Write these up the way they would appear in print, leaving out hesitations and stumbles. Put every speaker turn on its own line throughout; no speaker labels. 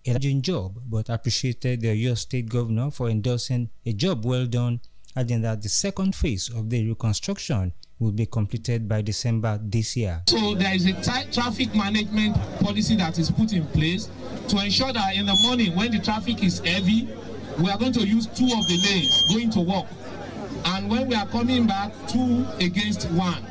a challenging job, but appreciated the Oyo State Governor for endorsing a job well done, adding that the second phase of the reconstruction will be completed by December this year.
So there is a tight traffic management policy that is put in place to ensure that in the morning when the traffic is heavy, we are going to use 2 of the lanes going to work. And when we are coming back, 2 against 1.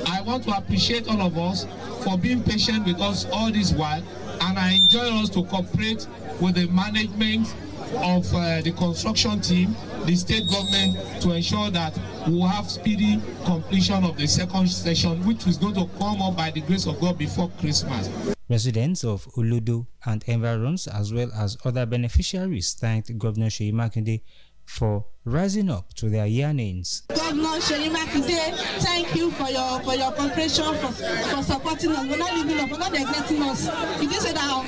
I want to appreciate all of us for being patient with us all this while, and I enjoy us to cooperate with the management of the construction team, the state government, to ensure that we will have speedy completion of the second session, which is going to come up by the grace of God before Christmas.
Residents of Uludu and environs, as well as other beneficiaries, thanked Governor Seyi Makinde for rising up to their yearnings.
Governor Seyi Makinde, thank you for your cooperation, for supporting us. We're not leaving us, we're not neglecting us. You did say that
I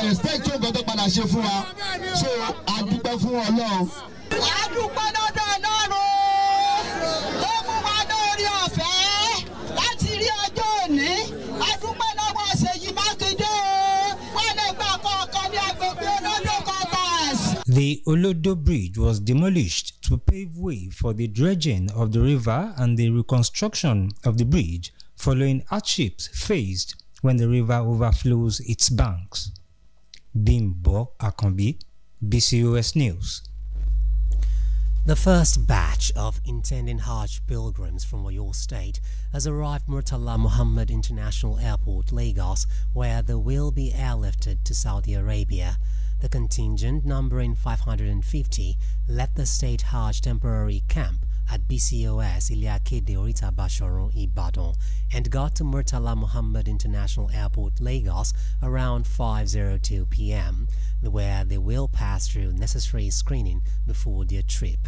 expect you to go so I do for Allah.
The Olodo Bridge was demolished to pave way for the dredging of the river and the reconstruction of the bridge following hardships faced when the river overflows its banks. Bimbo Akambi, BCOS News.
The first batch of intending Hajj pilgrims from Oyo State has arrived Murtala Muhammad International Airport, Lagos, where they will be airlifted to Saudi Arabia. The contingent, numbering 550, left the State Hajj temporary camp at BCOS Iliakede Orita Basharon, Ibadan, and got to Murtala Muhammad International Airport, Lagos, around 5:02 p.m., where they will pass through necessary screening before their trip.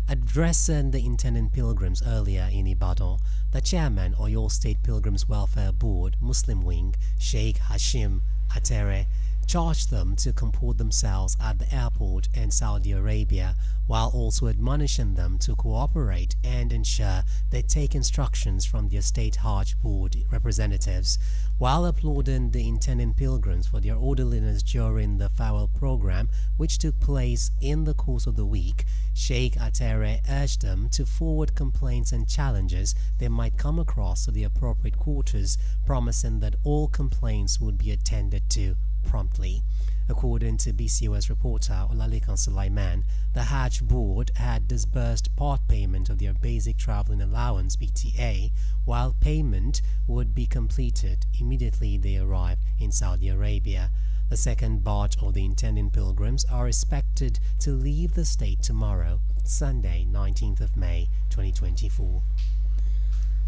Addressing the intending pilgrims earlier in Ibadan, the chairman of Oyo State Pilgrims Welfare Board, Muslim Wing, Sheikh Hashim Atere, charged them to comport themselves at the airport in Saudi Arabia, while also admonishing them to cooperate and ensure they take instructions from their State Hajj Board representatives. While applauding the intending pilgrims for their orderliness during the farewell program, which took place in the course of the week, Sheikh Atere urged them to forward complaints and challenges they might come across to the appropriate quarters, promising that all complaints would be attended to promptly. According to BCOS reporter Olalekan Sulaiman, the Hajj Board had disbursed part payment of their basic traveling allowance (BTA), while payment would be completed immediately they arrive in Saudi Arabia. The second batch of the intending pilgrims are expected to leave the state tomorrow, Sunday, 19th of May, 2024.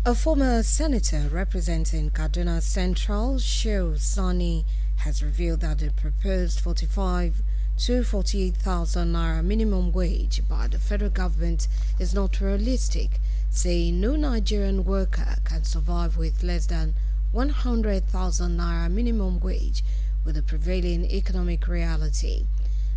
A former senator representing Kaduna Central, Shehu Sani, has revealed that the proposed 45 to 48,000 naira minimum wage by the federal government is not realistic, saying no Nigerian worker can survive with less than 100,000 naira minimum wage with the prevailing economic reality.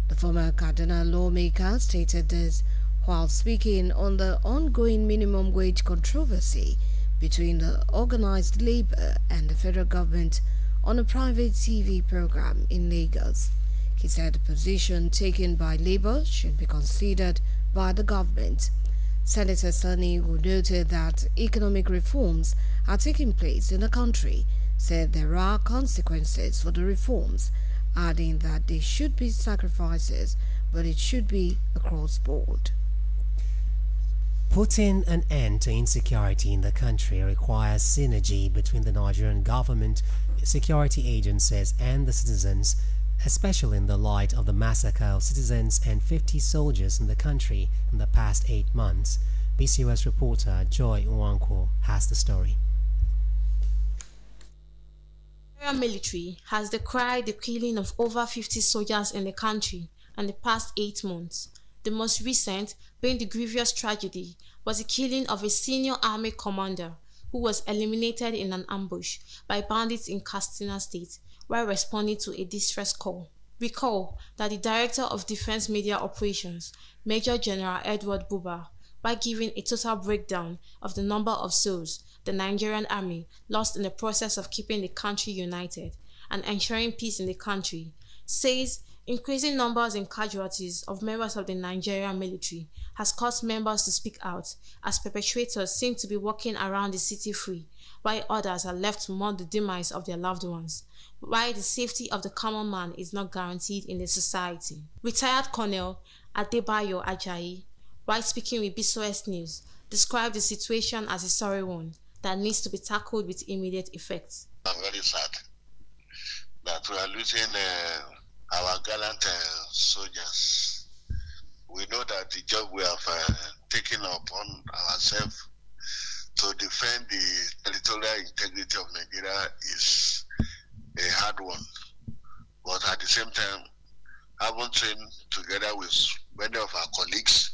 The former Kaduna lawmaker stated this while speaking on the ongoing minimum wage controversy between the organized labor and the federal government on a private TV program in Lagos. He said the position taken by Labour should be considered by the government. Senator Sani, who noted that economic reforms are taking place in the country, said there are consequences for the reforms, adding that there should be sacrifices, but it should be across board.
Putting an end to insecurity in the country requires synergy between the Nigerian government, security agencies and the citizens, especially in the light of the massacre of citizens and 50 soldiers in the country in the past 8 months. BCOS reporter Joy Nwankwo has the story.
The paramilitary has decried the killing of over 50 soldiers in the country in the past 8 months. The most recent being the grievous tragedy was the killing of a senior army commander who was eliminated in an ambush by bandits in Katsina State while responding to a distress call. Recall that the Director of Defense Media Operations, Major General Edward Buba, by giving a total breakdown of the number of souls the Nigerian army lost in the process of keeping the country united and ensuring peace in the country, says increasing numbers and casualties of members of the Nigerian military has caused members to speak out, as perpetrators seem to be walking around the city free, while others are left to mourn the demise of their loved ones, while the safety of the common man is not guaranteed in the society. Retired Colonel Adebayo Ajayi, while speaking with BCOS News, described the situation as a sorry one that needs to be tackled with immediate effect.
I'm very sad that we are losing our gallant soldiers. We know that the job we have taken upon ourselves to defend the territorial integrity of Nigeria is a hard one. But at the same time, having trained together with many of our colleagues,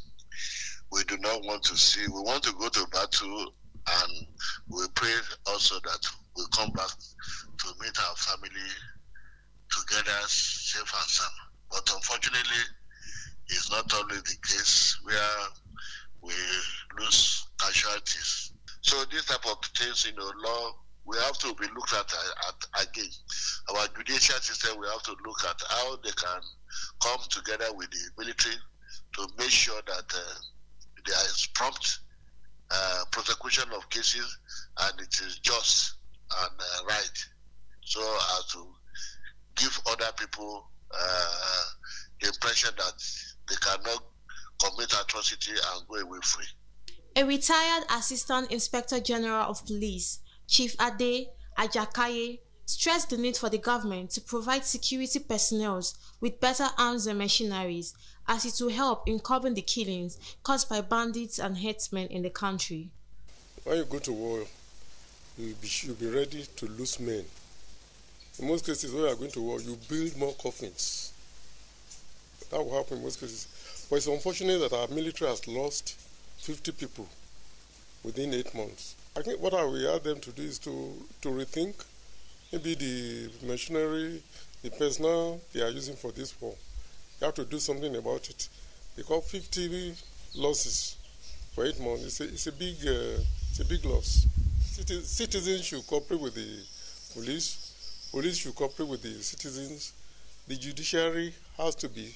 we do not want to see, we want to go to battle, and we pray also that we'll come back to meet our family together safe and sound. But unfortunately, it's not always the case where we lose casualties. So this type of things, law, we have to be looked at again. Our judicial system, we have to look at how they can come together with the military to make sure that there is prompt prosecution of cases and it is just and right, so as to give other people the impression that they cannot commit atrocity and go away free.
A retired Assistant Inspector General of Police, Chief Ade Ajakaye, stressed the need for the government to provide security personnel with better arms and machineries, as it will help in curbing the killings caused by bandits and herdsmen in the country.
When you go to war, you'll be ready to lose men. In most cases, when you are going to war, you build more coffins. That will happen in most cases. But it's unfortunate that our military has lost 50 people within 8 months. I think what I will ask them to do is to rethink maybe the machinery, the personnel they are using for this war. You have to do something about it. Because 50 losses for 8 months, it's a big loss. Citizens should cooperate with the police. Police should cooperate with the citizens. The judiciary has to be,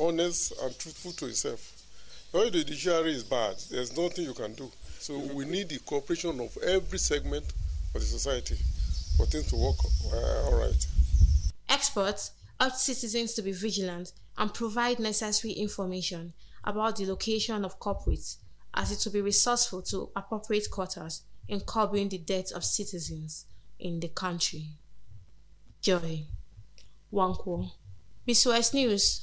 honest and truthful to itself. When the judiciary is bad, there's nothing you can do. So we need the cooperation of every segment of the society for things to work all right.
Experts urge citizens to be vigilant and provide necessary information about the location of culprits, as it will be resourceful to appropriate quarters in curbing the deaths of citizens in the country. Joy Wankwo, BCOS News.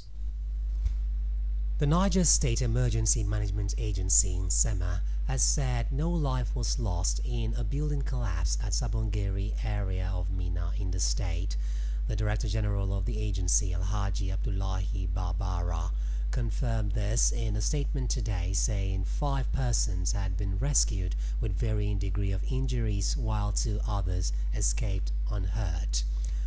The Niger State Emergency Management Agency, SEMA, has said no life was lost in a building collapse at Sabongeri area of Minna in the state. The Director General of the agency, Alhaji Abdullahi Barbara, confirmed this in a statement today, saying 5 persons had been rescued with varying degree of injuries, while 2 others escaped unhurt.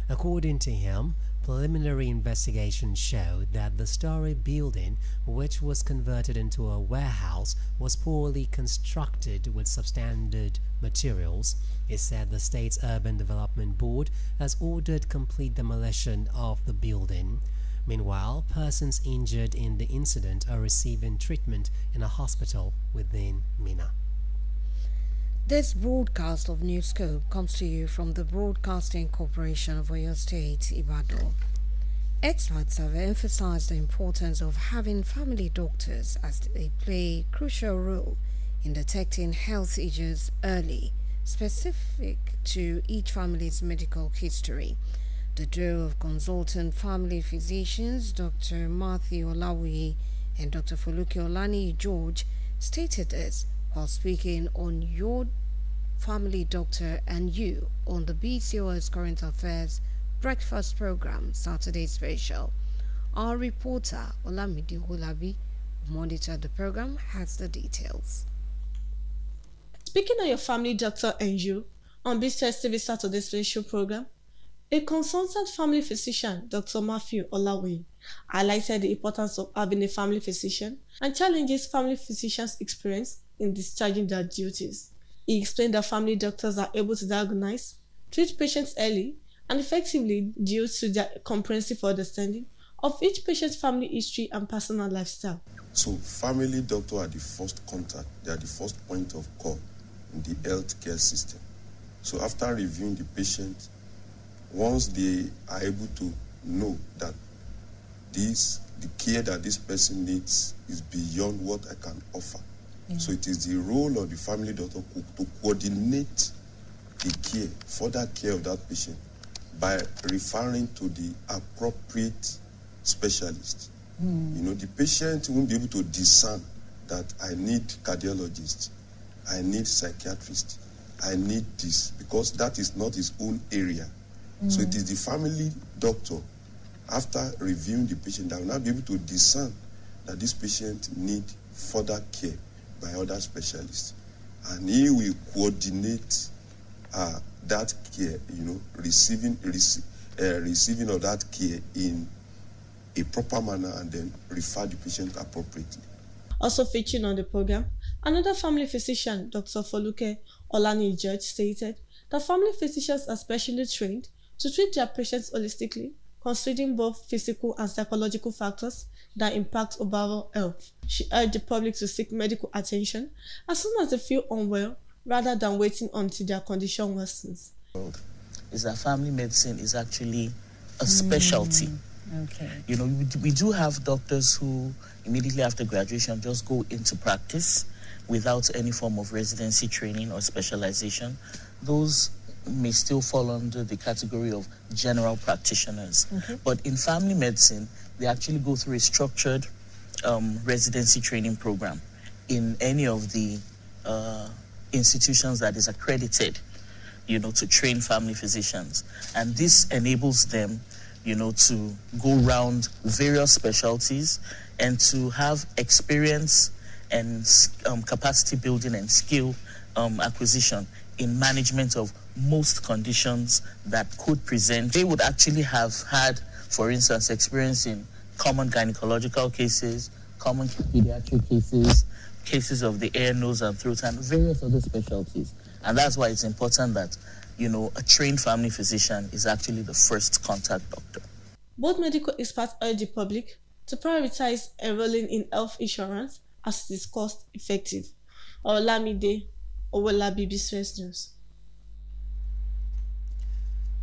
According to him, preliminary investigations showed that the story building, which was converted into a warehouse, was poorly constructed with substandard materials. It said the state's Urban Development Board has ordered complete demolition of the building. Meanwhile, persons injured in the incident are receiving treatment in a hospital within Minna.
This broadcast of Newscope comes to you from the Broadcasting Corporation of Oyo State, Ibadan. Experts have emphasized the importance of having family doctors, as they play a crucial role in detecting health issues early, specific to each family's medical history. The duo of consultant family physicians, Dr. Matthew Olawi and Dr. Foluke Olani George, stated this while speaking on Your Family Doctor and You on the BCOS Current Affairs Breakfast Program Saturday Special. Our reporter Olamide Olabi, who monitored the program, has the details.
Speaking on Your Family Doctor and You on BCOS TV Saturday Special Program, a consultant family physician, Dr. Matthew Olawi, highlighted the importance of having a family physician and challenges family physicians experience in discharging their duties. He explained that family doctors are able to diagnose, treat patients early and effectively due to their comprehensive understanding of each patient's family history and personal lifestyle.
So family doctors are the first contact, they are the first point of call in the healthcare system. So after reviewing the patient, once they are able to know that the care that this person needs is beyond what I can offer. Yeah. So it is the role of the family doctor to coordinate the care, further care of that patient by referring to the appropriate specialist. The patient won't be able to discern that I need cardiologist, I need psychiatrist, I need this, because that is not his own area. So it is the family doctor, after reviewing the patient, that will now be able to discern that this patient needs further care by other specialists. And he will coordinate that care, receiving of that care in a proper manner and then refer the patient appropriately.
Also featuring on the program, another family physician, Dr. Foluke Olani George, stated that family physicians are specially trained to treat their patients holistically, considering both physical and psychological factors that impact overall health. She urged the public to seek medical attention as soon as they feel unwell, rather than waiting until their condition worsens.
Is that family medicine is actually a specialty. Okay. We do have doctors who immediately after graduation just go into practice without any form of residency training or specialization. Those may still fall under the category of general practitioners. Okay. But in family medicine, they actually go through a structured residency training program in any of the institutions that is accredited, to train family physicians. And this enables them, to go around various specialties and to have experience and capacity building and skill acquisition in management of most conditions that could present. They would actually have had, for instance, experience in common gynecological cases, common pediatric cases of the ear, nose, and throat, and various other specialties. And that's why it's important that, a trained family physician is actually the first contact doctor.
Both medical experts urge the public to prioritize enrolling in health insurance as it is cost effective. Olamide Owolabi, BCOS News.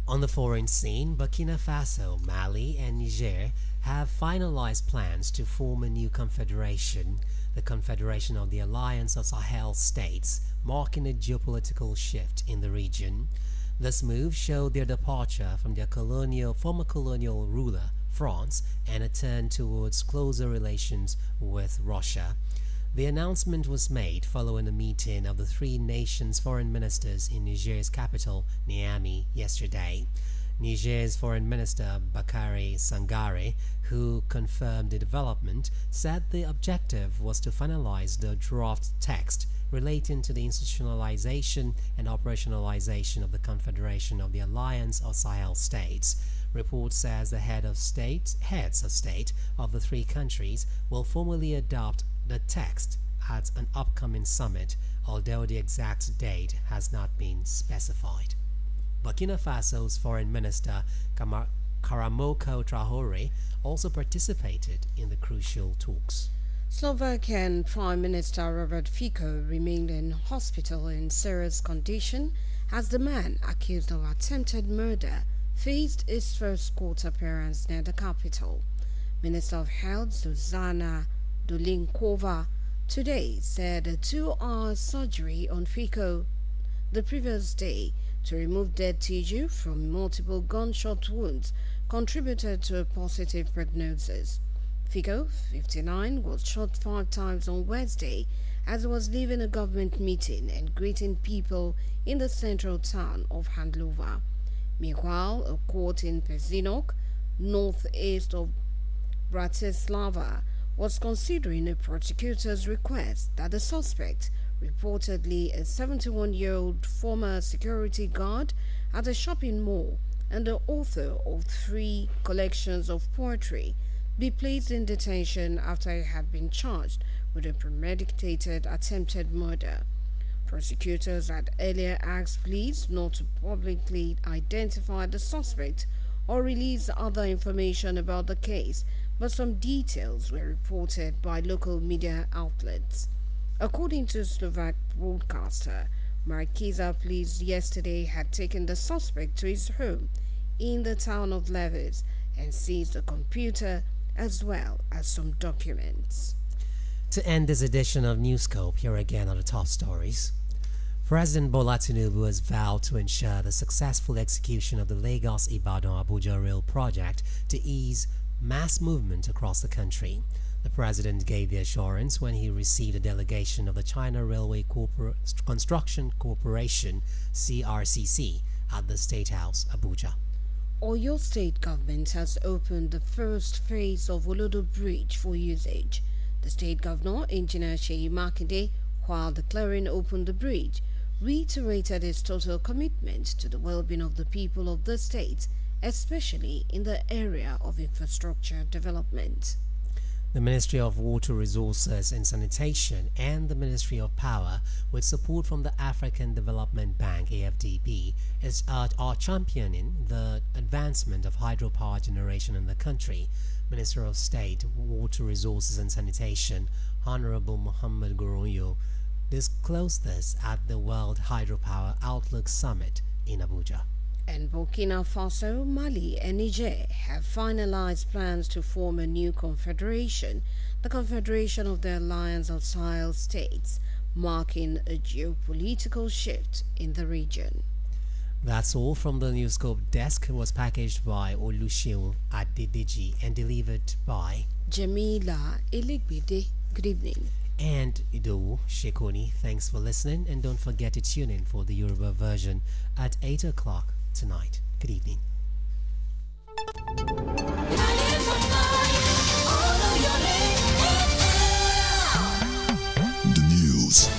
On the foreign scene, Burkina Faso, Mali, and Niger have finalized plans to form a new confederation, the Confederation of the Alliance of Sahel States, marking a geopolitical shift in the region. This move showed their departure from their former colonial ruler, France, and a turn towards closer relations with Russia. The announcement was made following a meeting of the three nations' foreign ministers in Niger's capital, Niamey, yesterday. Niger's Foreign Minister Bakary Sangare, who confirmed the development, said the objective was to finalize the draft text relating to the institutionalization and operationalization of the Confederation of the Alliance of Sahel States. Report says the heads of state of the three countries will formally adopt the text at an upcoming summit, although the exact date has not been specified. Burkina Faso's Foreign Minister Karamoko Traoré also participated in the crucial talks.
Slovakian Prime Minister Robert Fico remained in hospital in serious condition as the man accused of attempted murder faced his first court appearance near the capital. Minister of Health Zuzana Dolinkova today said a 2-hour surgery on Fico the previous day to remove dead tissue from multiple gunshot wounds contributed to a positive prognosis. Fico, 59, was shot 5 times on Wednesday as he was leaving a government meeting and greeting people in the central town of Handlova. Meanwhile, a court in Pezinok, northeast of Bratislava, was considering a prosecutor's request that the suspect, reportedly a 71-year-old former security guard at a shopping mall and the author of 3 collections of poetry, be placed in detention after he had been charged with a premeditated attempted murder. Prosecutors had earlier asked police not to publicly identify the suspect or release other information about the case, but some details were reported by local media outlets. According to Slovak broadcaster, Markiza police yesterday had taken the suspect to his home in the town of Levis and seized a computer as well as some documents.
To end this edition of Newscope, here again are the top stories. President Bola Tinubu has vowed to ensure the successful execution of the Lagos-Ibadan-Abuja rail project to ease mass movement across the country. The president gave the assurance when he received a delegation of the China Railway Construction Corporation (CRCC) at the State House, Abuja.
Oyo State government has opened the first phase of Olodo Bridge for usage. The state governor, Engineer Seyi Makinde, while declaring open the bridge, reiterated his total commitment to the well-being of the people of the state, especially in the area of infrastructure development.
The Ministry of Water Resources and Sanitation and the Ministry of Power, with support from the African Development Bank (AFDB), are championing the advancement of hydropower generation in the country. Minister of State, Water Resources and Sanitation, Honorable Muhammad Goronyo, disclosed this at the World Hydropower Outlook Summit in Abuja.
And Burkina Faso, Mali and Niger have finalized plans to form a new confederation, the Confederation of the Alliance of Sahel States, marking a geopolitical shift in the region.
That's all from the Newscope desk. It was packaged by Oluseun Adedeji and delivered by
Jamila Eligbede. Good evening.
And Idowu Shekoni. Thanks for listening, and don't forget to tune in for the Yoruba version at 8 o'clock tonight. Good evening.
The news.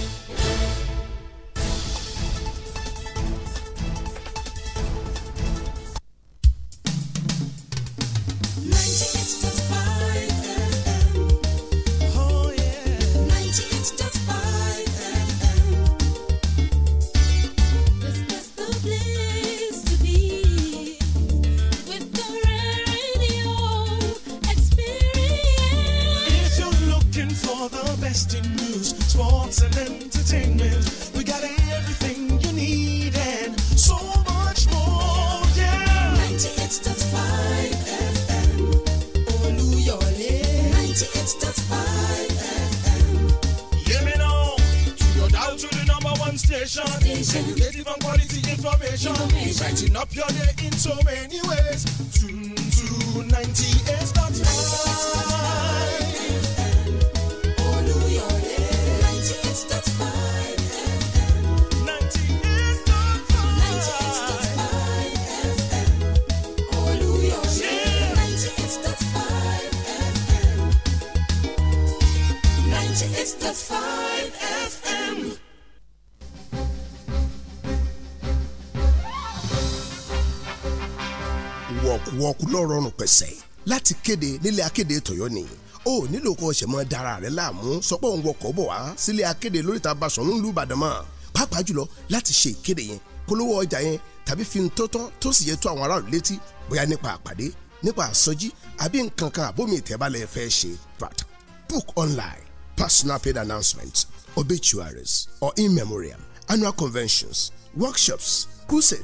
Sports and entertainment, we got everything you need and so much more, yeah. 98.5 FM, Oluyole. 98.5 FM. Hear me now, to your dial to the number one station. Educative and quality information. Brighten up your day in so many ways. Tune to 98.5.
wọ́ọ̀kù lọ́rọ̀ọ̀rùn pẹ̀sẹ̀ láti kéde nílé akéde tọ̀yọ́ ni ó nílò kó ṣe mọ́ dára rẹ̀ láàmú sọpọ̀ òun wọkọ̀ bọ̀ wá sílé akéde lóríta Basọ̀rún ìlú Ìbàdàn mọ́ pàápàá jùlọ láti ṣe ìkéde yẹn polówó ọjà yẹn tàbí fi ń tọ́tọ́ tó sì yẹ tó àwọn aráàlú létí bóyá nípa àpàdé nípa àsọjí àbí nǹkan kan àbómi ìtẹ́bálẹ̀ fẹ́ ṣe book online personal paid announcements obituaries or in memoriam annual conventions workshops crusades